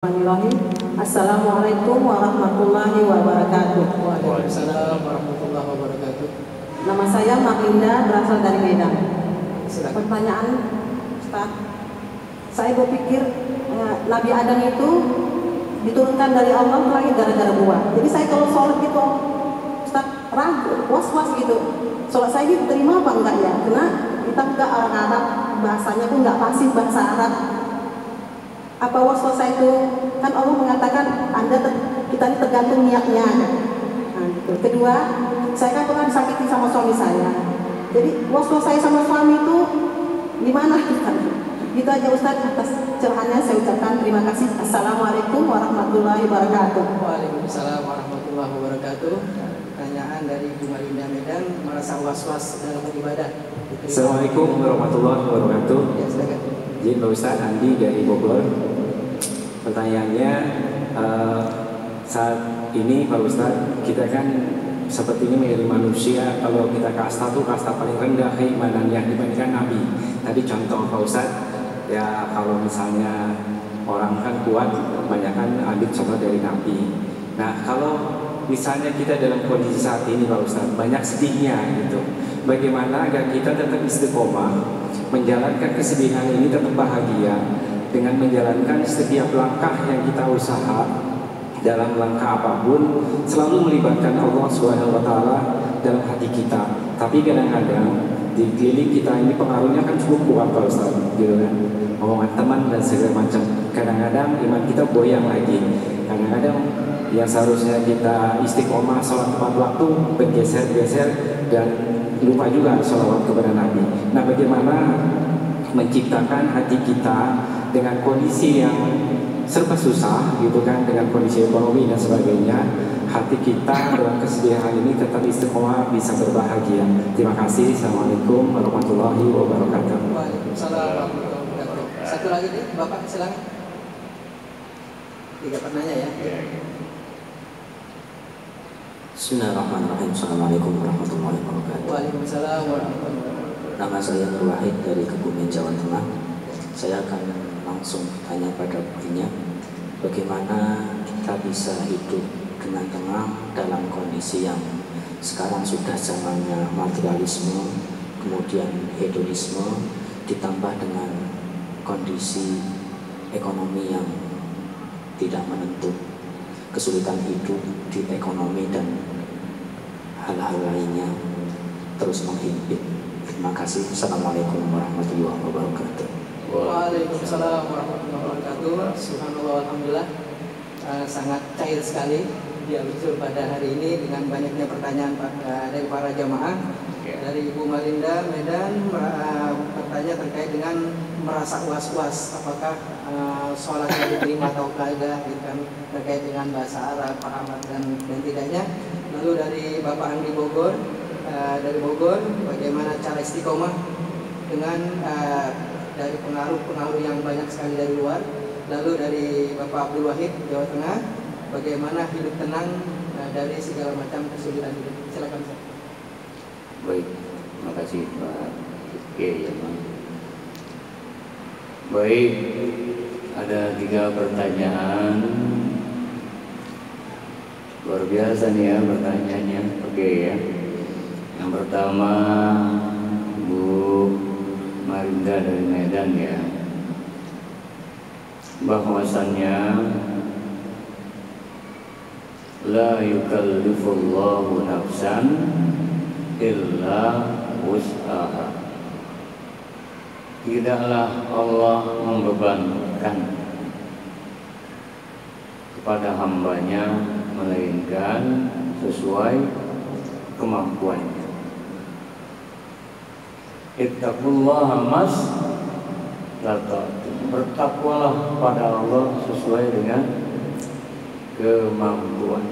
Bismillahirrahmanirrahim. Assalamualaikum warahmatullahi wabarakatuh. Waalaikumsalam warahmatullahi wabarakatuh. Nama saya Maklinda, berasal dari Medan. Silakan. Pertanyaan, Ustaz. Saya berpikir Nabi Adam itu diturunkan dari Allah lagi gara-gara buah. Jadi saya kalau sholat gitu, Ustaz, ragu, was-was gitu. Sholat saya diterima apa enggak ya? Karena kita enggak orang Arab, bahasanya pun enggak fasih bahasa Arab. Apa was-was itu kan Allah mengatakan kita ini tergantung niatnya. Nah, gitu. Kedua, saya kan pernah disakiti sama suami saya. Jadi was-was saya sama suami itu gimana kita? Gitu aja Ustaz, atas cerahannya saya ucapkan terima kasih. Assalamualaikum warahmatullahi wabarakatuh. Waalaikumsalam warahmatullahi wabarakatuh. Pertanyaan dari Ibu Malinda Medan, merasa was-was dalam beribadah. Assalamualaikum warahmatullahi wabarakatuh. Ya, silakan. Jadi Pak Ustadz Andi dari Bogor. Pertanyaannya, saat ini Pak Ustadz, kita kan sepertinya menjadi manusia. Kalau kita kasta tuh kasta paling rendah keimanannya dibandingkan Nabi. Tadi contoh Pak Ustadz, ya kalau misalnya orang kan kuat, kebanyakan ambil contoh dari Nabi. Nah kalau misalnya kita dalam kondisi saat ini Pak Ustadz, banyak sedihnya gitu. Bagaimana agar kita tetap istiqomah menjalankan kesedihan ini tetap bahagia dengan menjalankan setiap langkah yang kita usaha dalam langkah apapun selalu melibatkan Allah SWT dalam hati kita. Tapi kadang-kadang di keliling kita ini pengaruhnya kan cukup kuat Pak Ustaz, gitu kan, omongan teman dan segala macam. Kadang-kadang iman kita goyang lagi. Kadang-kadang yang seharusnya kita istiqomah sholat tepat waktu bergeser-geser dan lupa juga sholawat kepada Nabi. Nah, bagaimana menciptakan hati kita dengan kondisi yang serba susah gitu kan, dengan kondisi ekonomi dan sebagainya, hati kita dalam kesedihan ini tetap istiqomah bisa berbahagia. Terima kasih. Assalamualaikum warahmatullahi wabarakatuh. Waalaikumsalam warahmatullahi wabarakatuh. Satu lagi nih, Bapak silakan. 3 penanya ya. Bismillahirrahmanirrahim. Assalamualaikum warahmatullahi wabarakatuh. Waalaikumsalam warahmatullahi wabarakatuh. Nama saya Nur Wahid dari Kebumen, Jawa Tengah. Saya akan langsung tanya pada belinya, bagaimana kita bisa hidup dengan tenang dalam kondisi yang sekarang sudah zamannya materialisme, kemudian hedonisme, ditambah dengan kondisi ekonomi yang tidak menentu, kesulitan hidup di ekonomi dan hal-hal lainnya terus menghimpit. Terima kasih. Assalamualaikum warahmatullahi wabarakatuh. Waalaikumsalam warahmatullahi wabarakatuh. Subhanallah, alhamdulillah, sangat cair sekali dia usul pada hari ini dengan banyaknya pertanyaan dari para jamaah. Dari Ibu Malinda Medan bertanya terkait dengan merasa was-was apakah sholatnya diterima atau kagak, gitu kan, terkait dengan bahasa Arab, Arab dan tidaknya. Lalu dari Bapak Andi Bogor, dari Bogor, bagaimana cara istiqomah dengan dari pengaruh-pengaruh yang banyak sekali dari luar. Lalu dari Bapak Abdul Wahid, Jawa Tengah, bagaimana hidup tenang dari segala macam kesulitan hidup. Silakan Pak. Baik, terima kasih Pak. Oke, ya Pak. Baik, ada 3 pertanyaan. Luar biasa nih ya pertanyaannya. Oke ya. Yang pertama, Bu Marinda dari Medan ya, bahwasannya la yukallifullahu nafsan illa wus'aha. Tidaklah Allah membebankan kepada hambanya melainkan sesuai kemampuannya. Ittaqullaha mastata'tum. Bertakwalah pada Allah sesuai dengan kemampuan.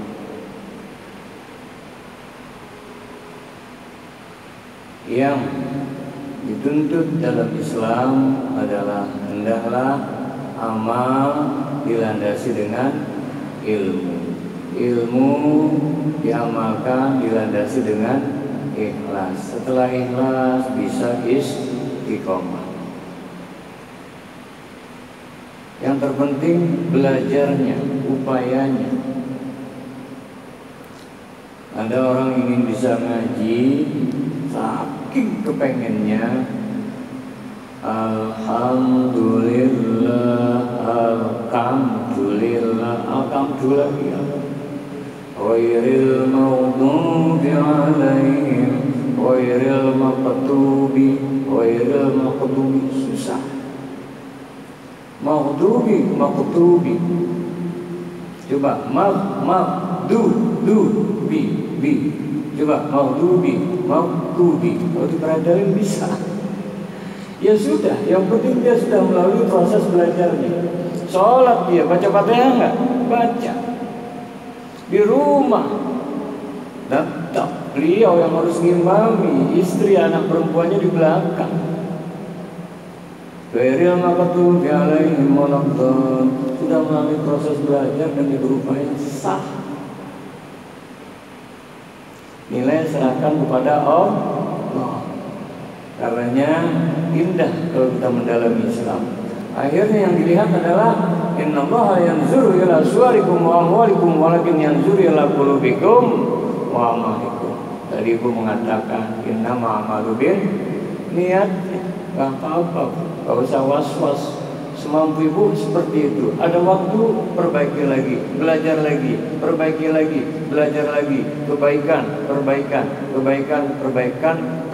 Yang dituntut dalam Islam adalah hendaklah amal dilandasi dengan ilmu. Ilmu diamalkan dilandasi dengan ikhlas. Setelah ikhlas bisa istiqomah. Yang terpenting belajarnya, upayanya. Ada orang ingin bisa ngaji, saking kepengennya, alhamdulillah, alhamdulillah ya. Ghairil maghdubi alaihim, ghairil maqdubi, susah. Maghdubi. Coba bi. Coba maghdubi. Kalau dipelajari bisa. Ya sudah, yang penting dia sudah melalui proses belajarnya. Sholat dia baca Fatihah enggak? Baca. Di rumah tetap beliau yang harus ngimami, istri anak perempuannya di belakang. Ghairil maghdubi alaihim waladdallin, sudah melalui proses belajar dan berupaya sah. Nilai serahkan kepada Allah. Karenanya indah kalau kita mendalami Islam. Akhirnya yang dilihat adalah innallaha yanzuru ila suwarikum wa amwalikum walakin yanzuru ila qulubikum wa amalikum. Tadi Ibu mengatakan innama a'malu bin niat. Gak apa-apa, gak usah was-was. Semampu Ibu seperti itu. Ada waktu, perbaiki lagi, belajar lagi, perbaiki lagi, belajar lagi. Perbaikan,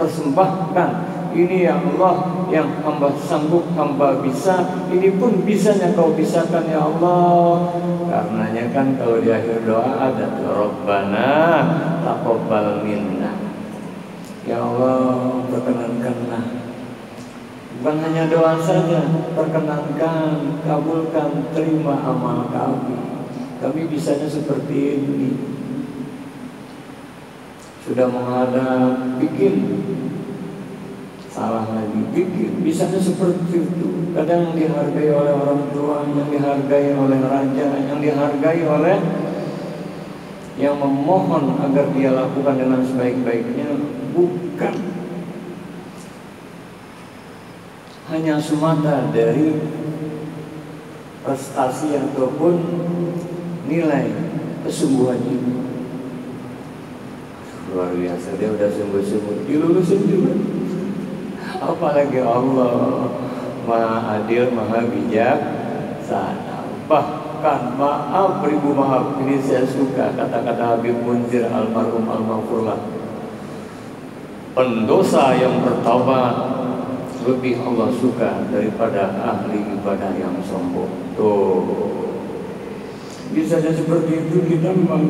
persembahkan. Ini ya Allah yang hamba sanggup, hamba bisa. Ini pun bisanya kau bisakan ya Allah. Karenanya kan kalau di akhir doa ada Rabbana taqabbal minna. Ya Allah, perkenankanlah. Bukan hanya doa saja, perkenankan, kabulkan, terima amal kami. Kami bisanya seperti ini. Sudah menghadap, bikin. Salah lagi, bikin. Bisanya seperti itu. Kadang dihargai oleh orang tua, yang dihargai oleh raja, yang dihargai oleh yang memohon agar dia lakukan dengan sebaik-baiknya. Bukan hanya semata dari prestasi ataupun nilai kesungguhan ini. Luar biasa, dia udah sungguh-sungguh dilulusin juga. Apalagi Allah Maha Adil, Maha Bijaksana. Bahkan maaf, beribu maaf. Ini saya suka kata-kata Habib Munzir almarhum al-Maghfurlah. Pendosa yang bertaubat lebih Allah suka daripada ahli ibadah yang sombong. Tuh, bisanya seperti itu kita memang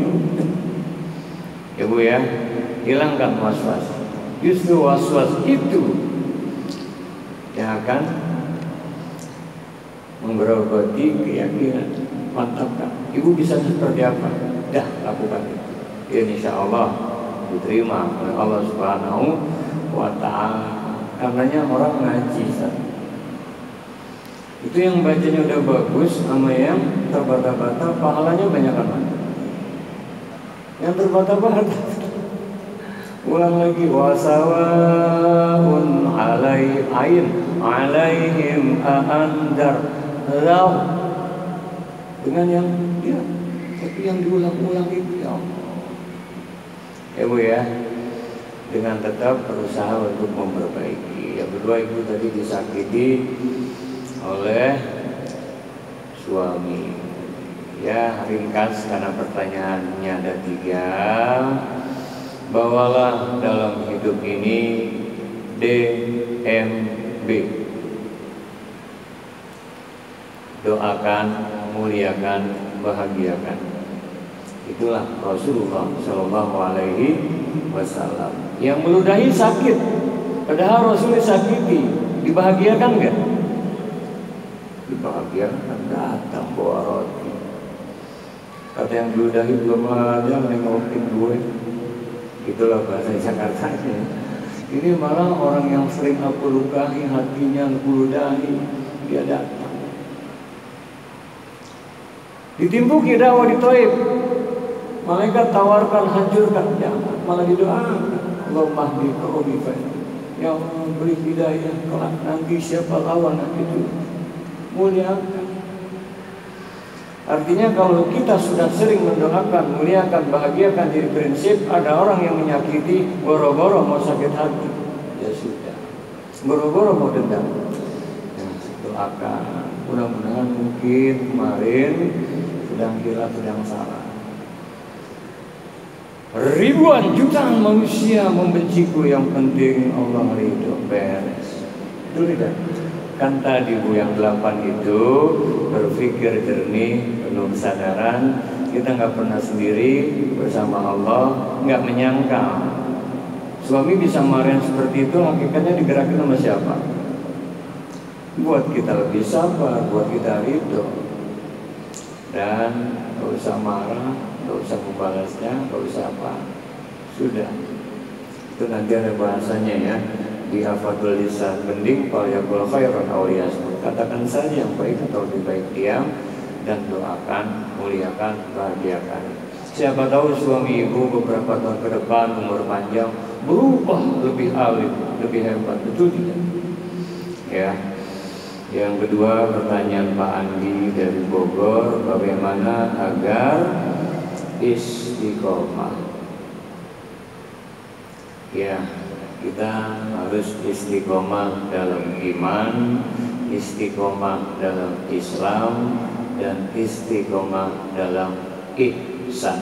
ya Bu ya, hilangkan was-was. Justru was-was itu yang akan menggerogoti keyakinan. Mantapkan. Ibu bisa seperti apa? Dah lakukan itu. Insya Allah diterima oleh Allah Subhanahu wa Ta'ala. Karenanya orang ngaji itu yang bacanya udah bagus sama yang terbata-bata pahalanya banyak kan? Yang terbata-bata ulang lagi wasawaun alaihim aandar law, dengan yang ya, tapi yang diulang-ulang itu ya Allah. Ya Bu ya, dengan tetap berusaha untuk memperbaiki. Yang kedua, Ibu tadi disakiti oleh suami. Ya, ringkas karena pertanyaannya ada 3. Bawalah dalam hidup ini DMB. Doakan, muliakan, bahagiakan. Itulah Rasulullah Shallallahu Alaihi Wasallam. Yang meludahi sakit, padahal Rasul disakiti, dibahagiakan enggak? Dibahagiakan, datang bawa roti. Kata yang meludahi belum ada nengokin gue. Itulah bahasa Jakartanya. Ini malah orang yang sering aku lukai hatinya, aku ludahi, dia datang. Ditimpuki dakwah di Thaif, malaikat tawarkan, hancurkan, jangan, malah didoakan. Allahumma hdi qaumi fa ya Allah, beri hidayah kelak nanti siapa lawan itu. Muliakan. Artinya kalau kita sudah sering mendoakan, muliakan, bahagiakan, jadi prinsip ada orang yang menyakiti, boro-boro mau sakit hati, ya sudah, boro-boro mau dendam, ya, doakan. Mudah-mudahan mungkin kemarin sedang hilaf, sedang salah. Ribuan jutaan manusia membenciku, yang penting Allah ridho, beres. Itu tidak. Kan tadi Bu yang 8 itu berpikir jernih, penuh kesadaran. Kita nggak pernah sendiri, bersama Allah. Nggak menyangka suami bisa marahin seperti itu, hakikatnya digerakkan sama siapa? Buat kita lebih sabar, buat kita ridho. Dan nggak usah marah, nggak usah membalasnya, nggak usah apa. Sudah. Itu nanti ada bahasanya ya. Di hafadul lisan, mending kalau yakul khairan aw liyasmut, katakan saja yang baik atau lebih baik diam, dan doakan, muliakan, bahagiakan. Siapa tahu suami ibu beberapa tahun ke depan umur panjang berubah lebih alim, lebih hebat, betul tidak? Ya. Yang kedua, pertanyaan Pak Andi dari Bogor, bagaimana agar istiqomah? Ya, kita harus istiqomah dalam iman, istiqomah dalam Islam, dan istiqomah dalam ihsan.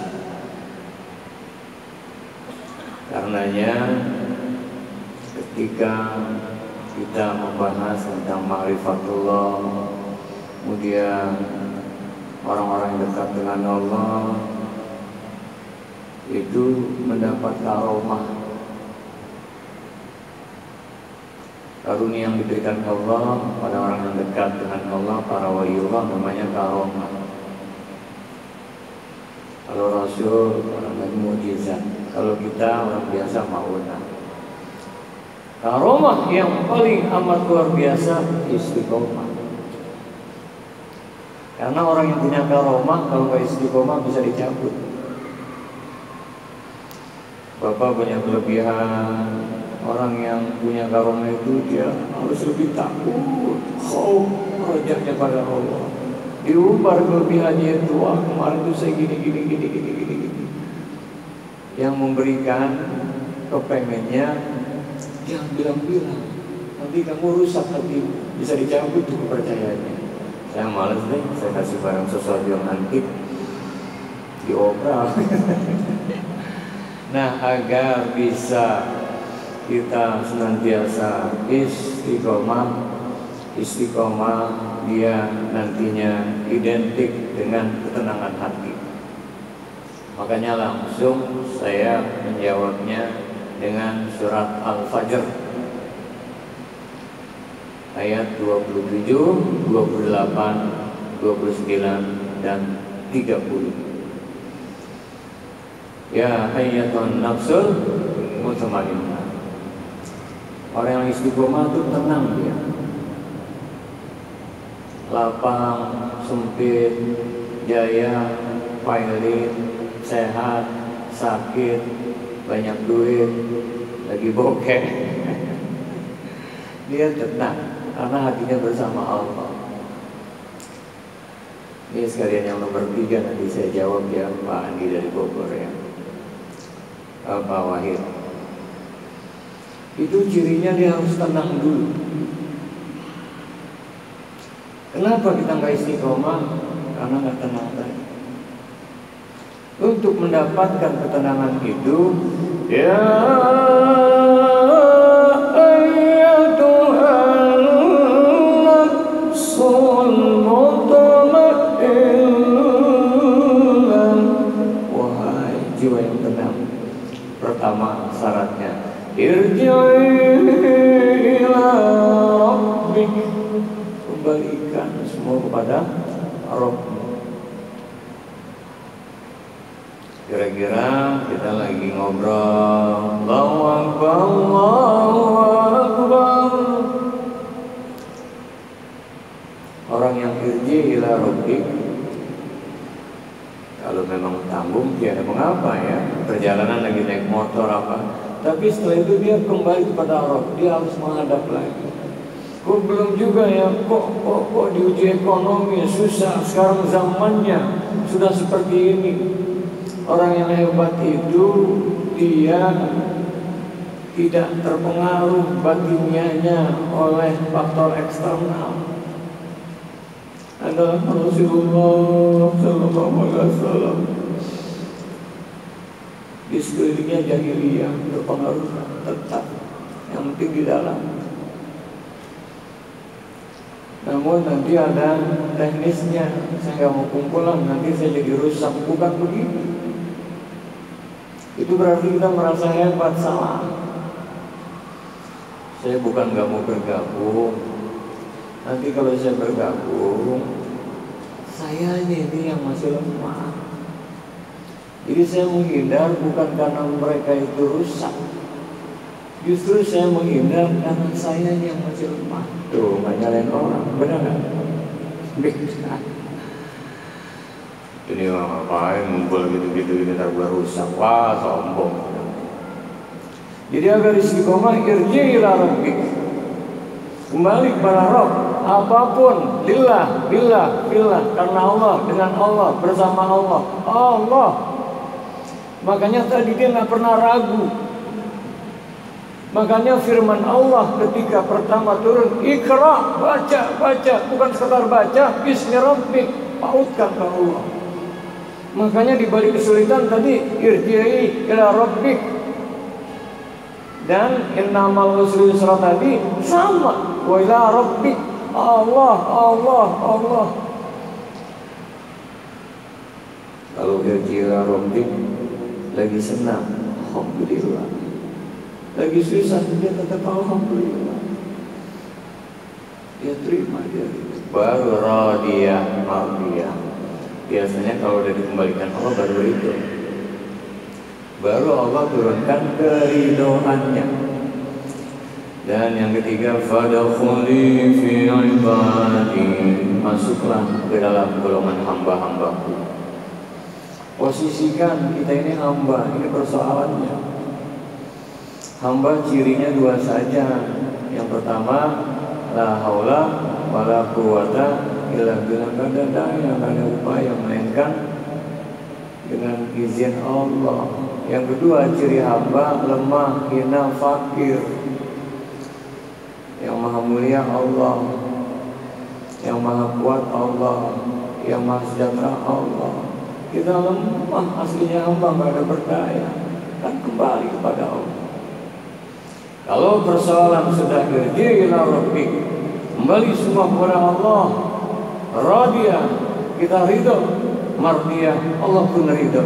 Karenanya ketika kita membahas tentang ma'rifatullah, kemudian orang-orang yang dekat dengan Allah itu mendapat karomah, karunia yang diberikan Allah pada orang yang dekat dengan Allah, para waliullah, namanya karomah. Kalau Rasul, orang lain mujizat. Kalau kita orang biasa maunah. Karomah yang paling amat luar biasa istiqomah. Karena orang yang punya karomah kalau nggak istiqomah bisa dicabut. Bapak punya kelebihan. Orang yang punya karomah itu dia harus lebih takut, khauf, rojaknya pada Allah. Diumbar kelebihannya itu, wah kemarin itu saya gini. Yang memberikan kepengennya jangan bilang-bilang, nanti kamu rusak, nanti bisa dicabut tuh kepercayaannya. Saya malas deh, saya kasih barang sesuatu yang antik diobral. Nah, agar bisa kita senantiasa istiqomah dia nantinya identik dengan ketenangan hati. Makanya langsung saya menjawabnya dengan surat Al-Fajr ayat 27, 28, 29 dan 30. Ya ayyatuhan nafsul mutmainnah. Orang yang istiqomah itu tenang dia. Lapang, sempit, jaya, pailit, sehat, sakit, banyak duit, lagi bokeh. Dia tenang karena hatinya bersama Allah. Ini sekalian yang nomor 3 nanti saya jawab ya, Pak Andi dari Bogor ya, Pak Wahid. Itu cirinya dia harus tenang dulu. Kenapa kita nggak istiqomah? Karena nggak tenang tadi. Untuk mendapatkan ketenangan itu, ya ayyatuhan nafsul mutmainnah, wahai jiwa yang tenang. Pertama syaratnya, irji'i ila rabbik, kembalikan semua kepada Rabb. Kira-kira kita lagi ngobrol, Allahu Akbar, Allahu Akbar. Orang yang irji ila rabbik, kalau memang tanggung dia ada mengapa ya, perjalanan lagi naik motor apa, tapi setelah itu dia kembali kepada Rabb, dia harus menghadap lagi. Kok belum juga ya, kok diuji ekonomi susah. Sekarang zamannya sudah seperti ini. Orang yang hebat itu dia tidak terpengaruh batiniahnya oleh faktor eksternal. Adalah Rasulullah Sallallahu Alaihi Wasallam. Di sekelilingnya jahiliyah berpengaruh tetap, yang penting di dalam. Namun nanti ada teknisnya. Saya nggak mau kumpulan, nanti saya jadi rusak. Bukan begitu. Itu berarti kita merasa hebat. Salah. Saya bukan nggak mau bergabung. Nanti kalau saya bergabung, saya ini yang masih lemah. Jadi saya menghindar bukan karena mereka itu rusak. Justru saya menghindar karena saya yang masih lemah. Tuh, nggak nyalain orang, benar nggak? Ini orang ngapain ngumpul gitu-gitu, ntar gua rusak. Wah, sombong. Jadi agar istiqomah, irji ila rabbik, kembali kepada Rabb. Apapun, billah, karena Allah, dengan Allah, bersama Allah. Allah. Makanya tadi dia nggak pernah ragu. Makanya firman Allah ketika pertama turun, Iqra, baca, bukan sekedar baca, bismi rabbik, pautkan ke Allah. Makanya di balik kesulitan tadi, irji'i ila rabbik. Dan innamal usri yusra tadi sama, wa ila rabbik, Allah. Kalau irji'i ila rabbik lagi senang, alhamdulillah. Lagi susah, dia tetap alhamdulillah. Dia terima, dia baru radiyah, mardiyah. Biasanya kalau udah dikembalikan Allah baru itu, baru Allah turunkan keridoannya. Dan yang ketiga, fadkhuli fi ibadi, masuklah ke dalam golongan hamba-hambaku. Posisikan kita ini hamba, ini persoalannya. Hamba cirinya dua saja. Yang pertama, la haula wala quwata illa billah, kada daya, kada upaya melainkan dengan izin Allah. Yang kedua, ciri hamba lemah, hina, fakir. Yang maha mulia Allah, yang maha kuat Allah, yang maha sejahtera Allah. Kita lemah, aslinya hamba, nggak ada berdaya, kan kembali kepada Allah. Kalau persoalan sudah irji' ila rabbik, kembali semua kepada Allah, radiyah, kita ridho, mardiyah, Allah pun ridho,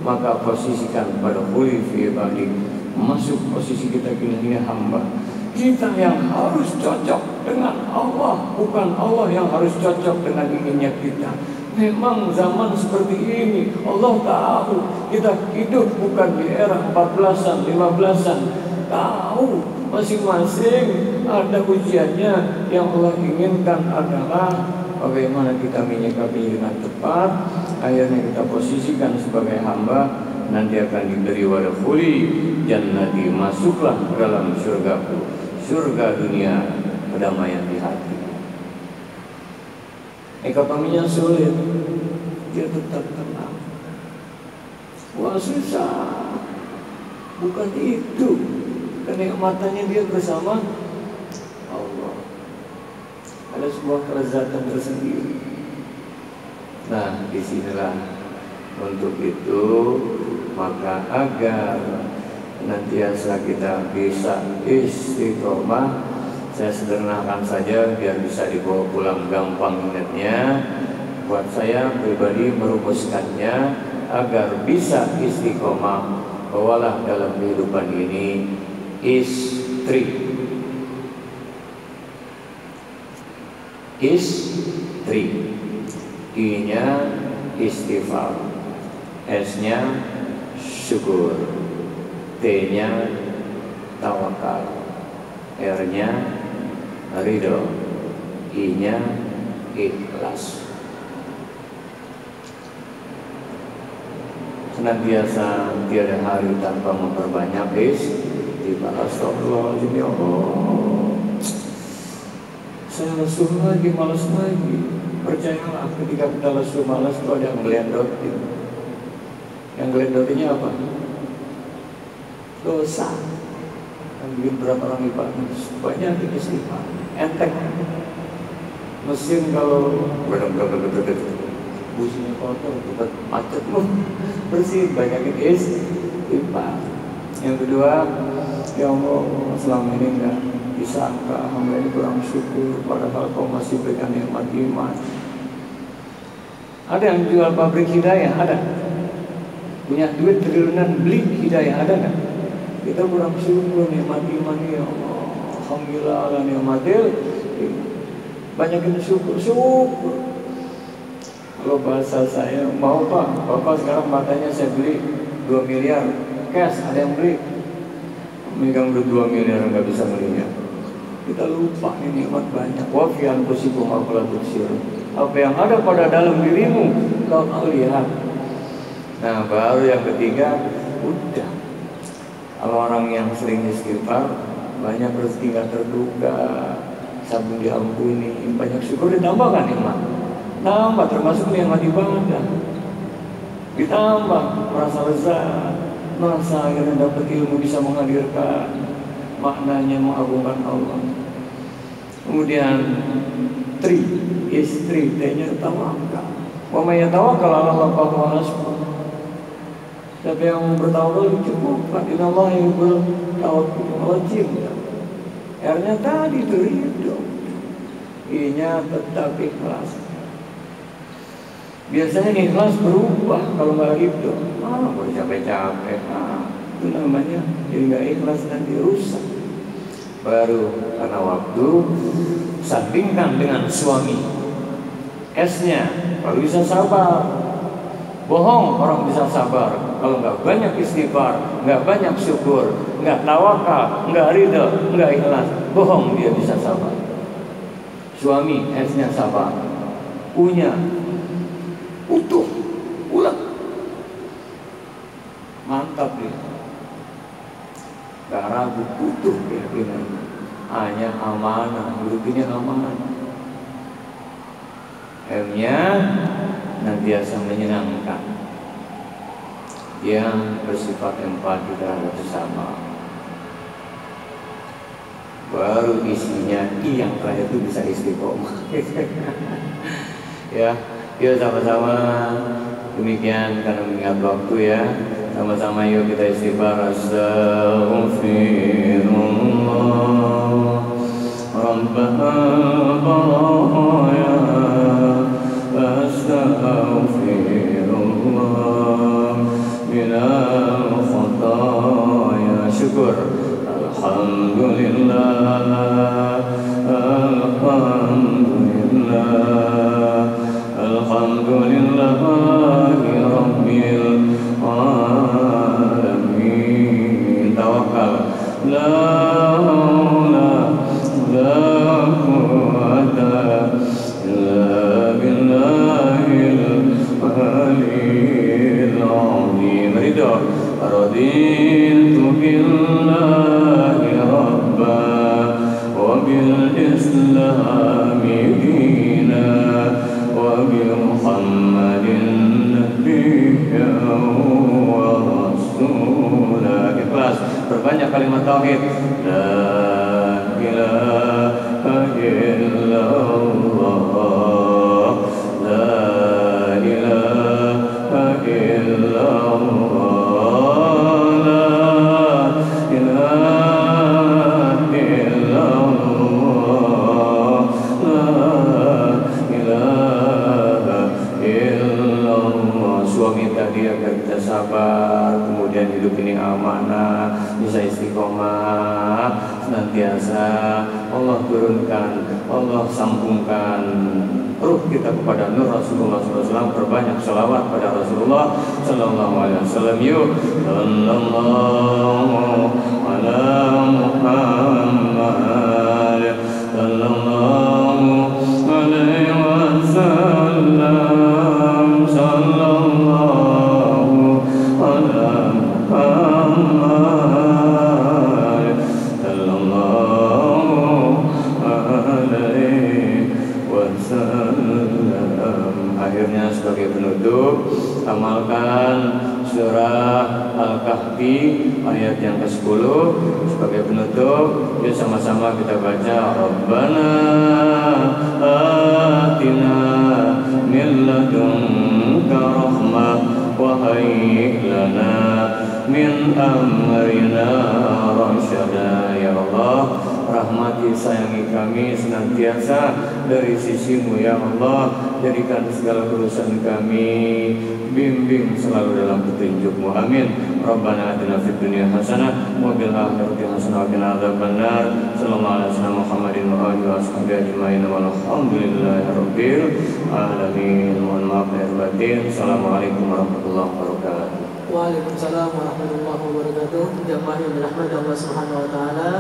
maka posisikan pada khuli fi ibadik, masuk posisi kita ini hamba. Kita yang harus cocok dengan Allah, bukan Allah yang harus cocok dengan inginnya kita. Memang zaman seperti ini, Allah tahu kita hidup bukan di era 14-an, 15-an. Tahu masing-masing ada ujiannya. Yang Allah inginkan adalah bagaimana kita menyikapi dengan tepat. Akhirnya kita posisikan sebagai hamba, nanti akan diberi wadkhuli jannati, masuklah ke dalam surgaku, surga dunia, kedamaian di hati. Ekonominya sulit, dia tetap tenang. Wah susah, bukan itu. Kenikmatannya dia bersama Allah. Ada sebuah kelezatan tersendiri. Nah, disinilah untuk itu, maka agar nantiasa kita bisa istiqomah, saya sederhanakan saja biar bisa dibawa pulang gampang ingatnya. Buat saya pribadi merumuskannya agar bisa istiqomah, bawalah dalam kehidupan ini istri. I-nya istighfar, S-nya syukur, T-nya tawakal, R-nya ridho, I-nya ikhlas. Senantiasa tiada hari tanpa memperbanyak istighfar. Astagfirullahaladzim, ya Allah. saya lesu lagi, malas lagi. Percayalah, ketika kita lesu malas itu ada yang ngelendotin. Yang ngelendotinnya apa? Dosa. Yang bikin berapa orang ibadah banyak istighfar. Enteng. Mesin kalau businya kotor, tempat macet, bersih, banyakin istighfar. Yang kedua, ya Allah, selama ini enggak disangka hamba ini kurang syukur, padahal kau masih berikan nikmat iman. Ada yang jual pabrik hidayah, ada. Punya duit triliunan beli hidayah, ada nggak? Kita kurang syukur nikmat iman, ya Allah. Alhamdulillah ala nikmatil. Banyakin syukur. Kalau bahasa saya, mau Pak, Bapak sekarang matanya saya beli 2 miliar cash, ada yang beli. Megang duit 2 miliar nggak bisa belinya. Kita lupa ini nikmat banyak. Wa fi anfusikum afala tubsirun. Apa yang ada pada dalam dirimu kau lihat. Nah, baru yang ketiga, udah. Kalau orang yang sering istighfar, banyak rezeki nggak terduga, sabun diampuni, banyak syukur, ditambahkan nikmat. Tambah termasuk nikmat ibadah. Ditambah merasa lezat, merasa akhirnya dapat ilmu, bisa menghadirkan maknanya, mengagungkan Allah. Kemudian istri, T-nya tawakal. Wa may yatawakkal 'ala Allah fa huwa hasbuh. Siapa yang bertawakal dicukupkan. Innallaha yuhibbul tawakkilin. R-nya tadi itu ridho. I-nya tetap ikhlas. Biasanya ikhlas berubah kalau nggak ridho. Baru capek-capek. Itu namanya jadi nggak ikhlas dan dirusak. Baru karena waktu, sandingkan dengan suami. S-nya kalau bisa sabar. Bohong orang bisa sabar kalau nggak banyak istighfar, nggak banyak syukur, nggak tawakal, nggak ridho, nggak ikhlas. Bohong dia bisa sabar. Suami S-nya sabar. Punya utuh, ulet, mantap dia. Gak ragu, utuh keyakinannya. Hanya amanah, hidupnya amanah. M-nya nantiasa menyenangkan. Dia bersifat empati terhadap sesama. Baru isinya I yang terakhir itu bisa istiqomah. Ya, yuk sama-sama demikian karena mengingat waktu ya. Sama-sama yuk kita istighfar. Astaghfirullah Rabbana baraya astaghfirullah minal khataya. Syukur. Alhamdulillah, alhamdulillah, alhamdulillahi rabbil alamin. Tawakal. La haula la quwwata illa billahil aliyyil azim. Ridho. Raditu billahi rabba wa bil islami dina wa bi muhammadin nabiyyan wa rasulah. Ikhlas. Perbanyak kalimat tauhid. La ilaha illallah, la ilaha illallah, la ilaha illallah, la ilaha illallah. Suami tadi agar kita sabar, kemudian hidup ini amanah, bisa istiqomah, senantiasa Allah turunkan, Allah sambungkan ruh kita kepada nur Rasulullah SAW. Perbanyak salawat pada Rasulullah SAW. Yuk, sallallahu ala Muhammad, sallallahu alaihi wasallam, sallallahu ala Muhammad, sallallahu alaihi Amalkan surah Al-Kahfi ayat yang ke-10 sebagai penutup. Yuk sama-sama kita baca. Rabbana atina min ladunka rahmah wa hayyi lana min amrina rasyada. Ya Allah, rahmati sayangi kami senantiasa dari sisimu ya Allah. Jadikan segala urusan kami, bimbing selalu dalam petunjukmu, amin. Rabbana atina fid dunya hasanah wa fil akhirati hasanah wa qina adzabannar. Sallallahu alaihi wasallam Muhammadin wa alihi washabihi ajmain walhamdulillahi rabbil alamin. Mohon maaf lahir batin. Assalamualaikum warahmatullahi wabarakatuh. Waalaikumsalam warahmatullahi wabarakatuh. Jamaah yang dirahmati Allah Subhanahu wa taala.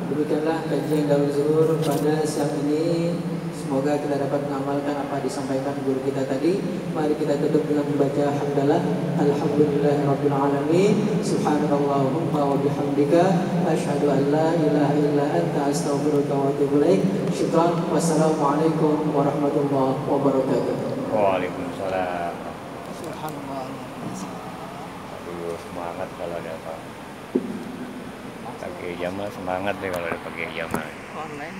Demikianlah kajian Darul Zuhur pada siang ini. Semoga kita dapat mengamalkan apa disampaikan guru kita tadi. Mari kita tutup dengan membaca hamdalah. Alhamdulillahirabbil alamin. Subhanallahumma wa bihamdika asyhadu an la ilaha illa anta astaghfiruka wa atubu ilaik. Syukran. Wassalamualaikum warahmatullahi wabarakatuh. Waalaikumsalam. Subhanallah. Aduh, semangat kalau ada apa. Pakai Jamal semangat deh kalau ada pakai Jamal. Online.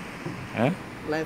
Hah? Live.